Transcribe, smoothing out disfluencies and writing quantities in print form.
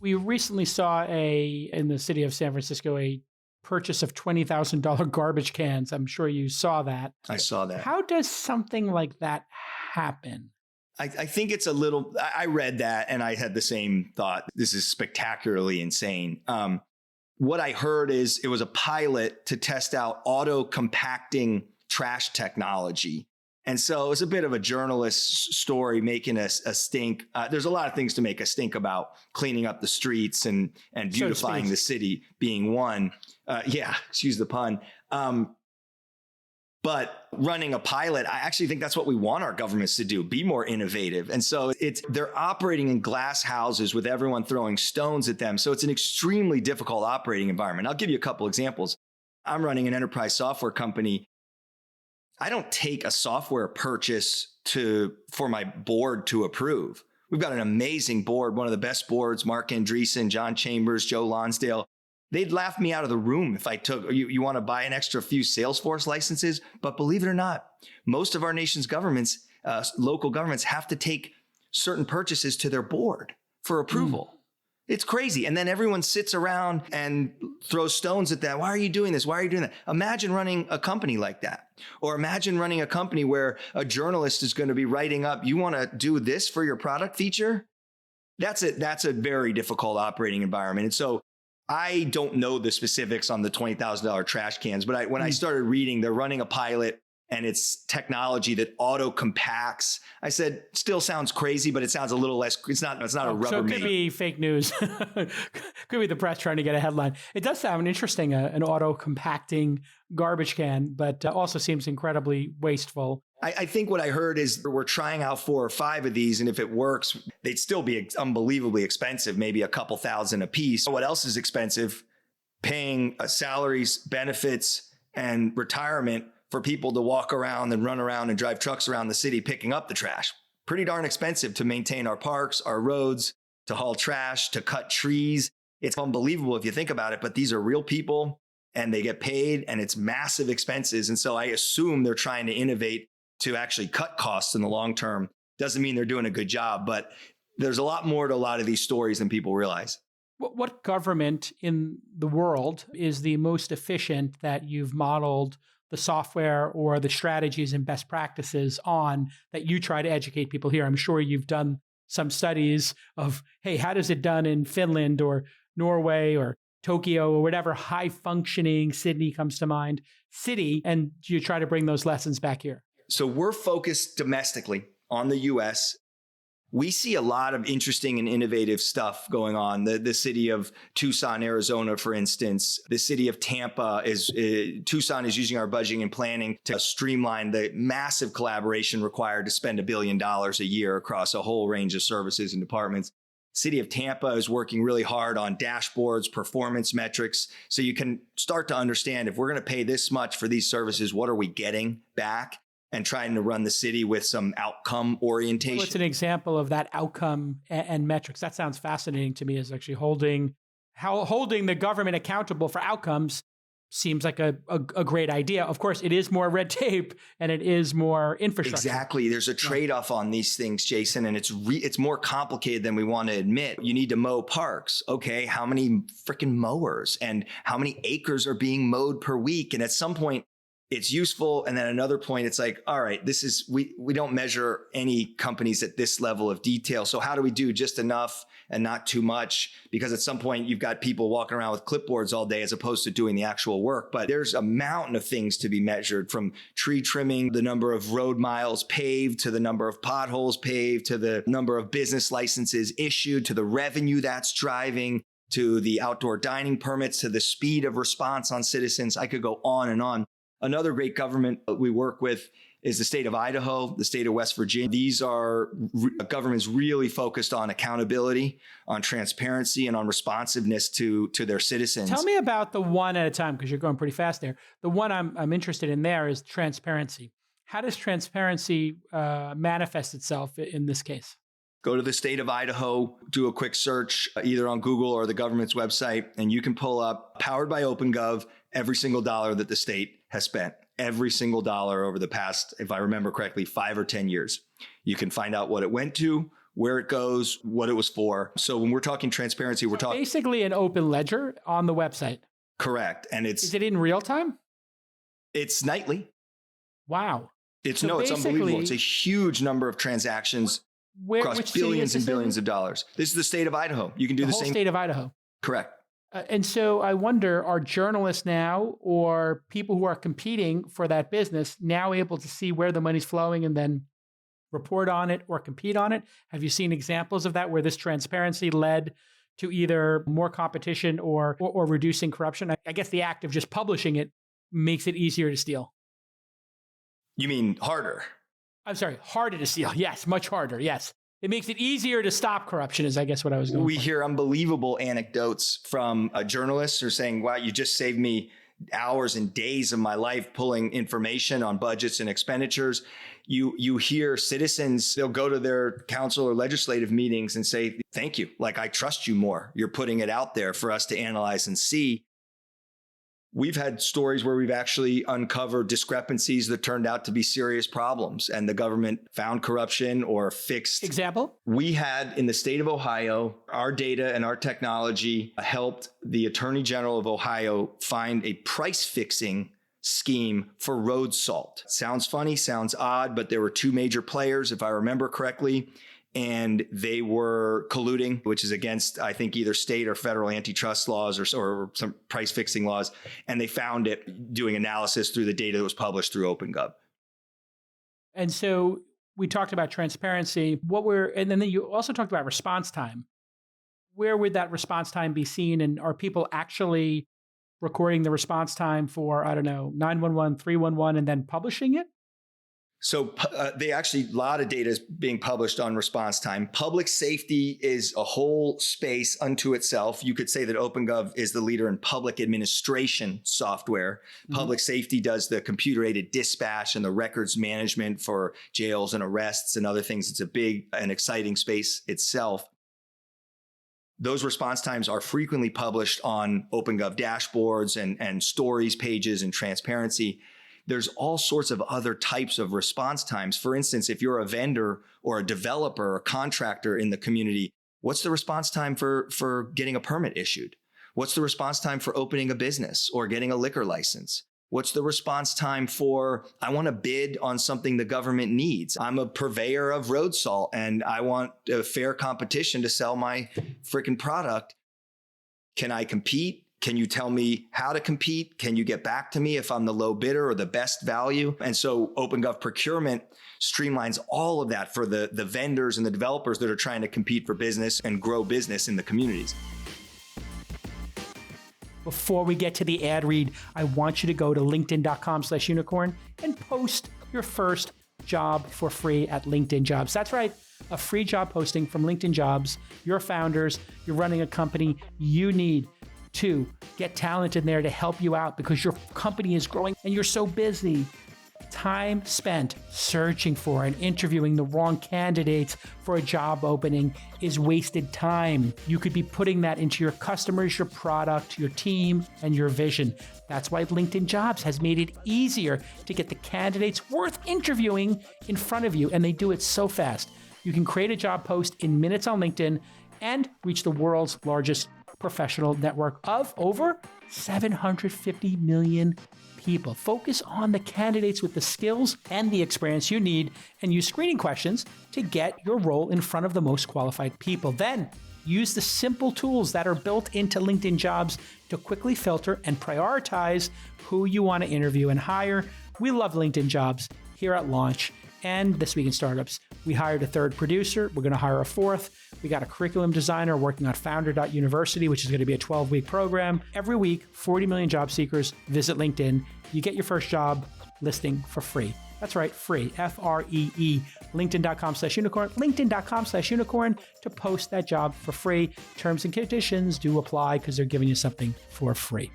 We recently saw in the city of San Francisco, a purchase of $20,000 garbage cans. I'm sure you saw that. I saw that. How does something like that happen? I think it's a little, I read that and I had the same thought. This is spectacularly insane. What I heard is it was a pilot to test out auto compacting trash technology. And so it's a bit of a journalist story making a stink. There's a lot of things to make a stink about, cleaning up the streets and beautifying the city being one. Excuse the pun. But running a pilot, I actually think that's what we want our governments to do, be more innovative. And so they're operating in glass houses with everyone throwing stones at them. So it's an extremely difficult operating environment. I'll give you a couple examples. I'm running an enterprise software company. I don't take a software purchase for my board to approve. We've got an amazing board, one of the best boards, Mark Andreessen, John Chambers, Joe Lonsdale. They'd laugh me out of the room if I took, you want to buy an extra few Salesforce licenses, but believe it or not, most of our nation's governments, local governments have to take certain purchases to their board for approval. It's crazy. And then everyone sits around and throws stones at that. Why are you doing this? Why are you doing that? Imagine running a company like that. Or imagine running a company where a journalist is going to be writing up, you want to do this for your product feature? That's a very difficult operating environment. And so I don't know the specifics on the $20,000 trash cans, but when I started reading, they're running a pilot and it's technology that auto compacts. I said, still sounds crazy, but it sounds a little less, it's not a Rubbermaid. So it could be fake news. Could be the press trying to get a headline. It does sound interesting, an auto compacting garbage can, but also seems incredibly wasteful. I think what I heard is we're trying out 4 or 5 of these, and if it works, they'd still be unbelievably expensive, maybe a couple thousand a piece. What else is expensive? Paying salaries, benefits, and retirement for people to walk around and run around and drive trucks around the city picking up the trash. Pretty darn expensive to maintain our parks, our roads, to haul trash, to cut trees. It's unbelievable if you think about it, but these are real people and they get paid and it's massive expenses. And so I assume they're trying to innovate to actually cut costs in the long term. Doesn't mean they're doing a good job, but there's a lot more to a lot of these stories than people realize. What government in the world is the most efficient that you've modeled the software or the strategies and best practices on that you try to educate people here? I'm sure you've done some studies of, hey, how does it done in Finland or Norway or Tokyo or whatever high functioning Sydney comes to mind city, and you try to bring those lessons back here? So we're focused domestically on the US. We see a lot of interesting and innovative stuff going on. The city of Tucson, Arizona, for instance, the city of Tampa Tucson is using our budgeting and planning to streamline the massive collaboration required to spend $1 billion a year across a whole range of services and departments. City of Tampa is working really hard on dashboards, performance metrics, so you can start to understand if we're going to pay this much for these services, what are we getting back? And trying to run the city with some outcome orientation. What's an example of that outcome and metrics? That sounds fascinating to me, is actually holding the government accountable for outcomes seems like a great idea. Of course, it is more red tape and it is more infrastructure. Exactly. There's a trade-off on these things, Jason, and it's more complicated than we want to admit. You need to mow parks. Okay, how many freaking mowers and how many acres are being mowed per week? And at some point, it's useful. And then another point, it's like, all right, we don't measure any companies at this level of detail. So how do we do just enough and not too much? Because at some point you've got people walking around with clipboards all day as opposed to doing the actual work. But there's a mountain of things to be measured, from tree trimming, the number of road miles paved, to the number of potholes paved, to the number of business licenses issued, to the revenue that's driving, to the outdoor dining permits, to the speed of response on citizens. I could go on and on. Another great government we work with is the state of Idaho, the state of West Virginia. These are governments really focused on accountability, on transparency, and on responsiveness to their citizens. Tell me about the one at a time, because you're going pretty fast there. The one I'm interested in there is transparency. How does transparency manifest itself in this case? Go to the state of Idaho, do a quick search either on Google or the government's website, and you can pull up, powered by OpenGov, every single dollar that the state has spent, every single dollar over the past, if I remember correctly, 5 or 10 years. You can find out what it went to, where it goes, what it was for. So when we're talking transparency, we're talking basically an open ledger on the website. correct. And Is it in real time? it's nightly. Wow. It's So it's unbelievable. basically- It's a huge number of transactions across Which city billions is and this in? billions of dollars. This is the state of Idaho. You can do The the whole same. state of Idaho. Correct. And so I wonder, are journalists now or people who are competing for that business now able to see where the money's flowing and then report on it or compete on it? Have you seen examples of that where this transparency led to either more competition or reducing corruption? I guess the act of just publishing it makes it easier to steal. You mean harder? I'm sorry, harder to steal. Yes, much harder. Yes. It makes it easier to stop corruption is I guess what I was going We for. hear unbelievable anecdotes from journalists who are saying, wow, you just saved me hours and days of my life pulling information on budgets and expenditures. You hear citizens, they'll go to their council or legislative meetings and say, thank you. Like, I trust you more. You're putting it out there for us to analyze and see. We've had stories where we've actually uncovered discrepancies that turned out to be serious problems, and the government found corruption or fixed. Example? We had in the state of Ohio, our data and our technology helped the Attorney General of Ohio find a price fixing scheme for road salt. Sounds funny, sounds odd, but there were two major players, if I remember correctly, and they were colluding, which is against, I think, either state or federal antitrust laws or some price fixing laws. And they found it doing analysis through the data that was published through OpenGov. And so we talked about transparency. And then you also talked about response time. Where would that response time be seen? And are people actually recording the response time for, 911, 311, and then publishing it? So a lot of data is being published on response time. Public safety is a whole space unto itself. You could say that OpenGov is the leader in public administration software. Mm-hmm. Public safety does the computer-aided dispatch and the records management for jails and arrests and other things. It's a big and exciting space itself. Those response times are frequently published on OpenGov dashboards and stories pages and transparency. There's all sorts of other types of response times. For instance, if you're a vendor or a developer or contractor in the community, what's the response time for getting a permit issued? What's the response time for opening a business or getting a liquor license? What's the response time for, I want to bid on something the government needs. I'm a purveyor of road salt and I want a fair competition to sell my freaking product. Can I compete? Can you tell me how to compete? Can you get back to me if I'm the low bidder or the best value? And so OpenGov procurement streamlines all of that for the vendors and the developers that are trying to compete for business and grow business in the communities. Before we get to the ad read, I want you to go to linkedin.com/unicorn and post your first job for free at LinkedIn Jobs. That's right, a free job posting from LinkedIn Jobs. You're founders, you're running a company, you need to get talent in there to help you out because your company is growing and you're so busy. Time spent searching for and interviewing the wrong candidates for a job opening is wasted time. You could be putting that into your customers, your product, your team, and your vision. That's why LinkedIn Jobs has made it easier to get the candidates worth interviewing in front of you, and they do it so fast. You can create a job post in minutes on LinkedIn and reach the world's largest professional network of over 750 million people. Focus on the candidates with the skills and the experience you need and use screening questions to get your role in front of the most qualified people. Then use the simple tools that are built into LinkedIn Jobs to quickly filter and prioritize who you want to interview and hire. We love LinkedIn Jobs here at Launch and This Week in Startups. We hired a third producer. We're going to hire a fourth. We got a curriculum designer working on Founder.University, which is going to be a 12-week program. Every week, 40 million job seekers visit LinkedIn. You get your first job listing for free. That's right, free, F-R-E-E, linkedin.com/unicorn, linkedin.com/unicorn to post that job for free. Terms and conditions do apply because they're giving you something for free.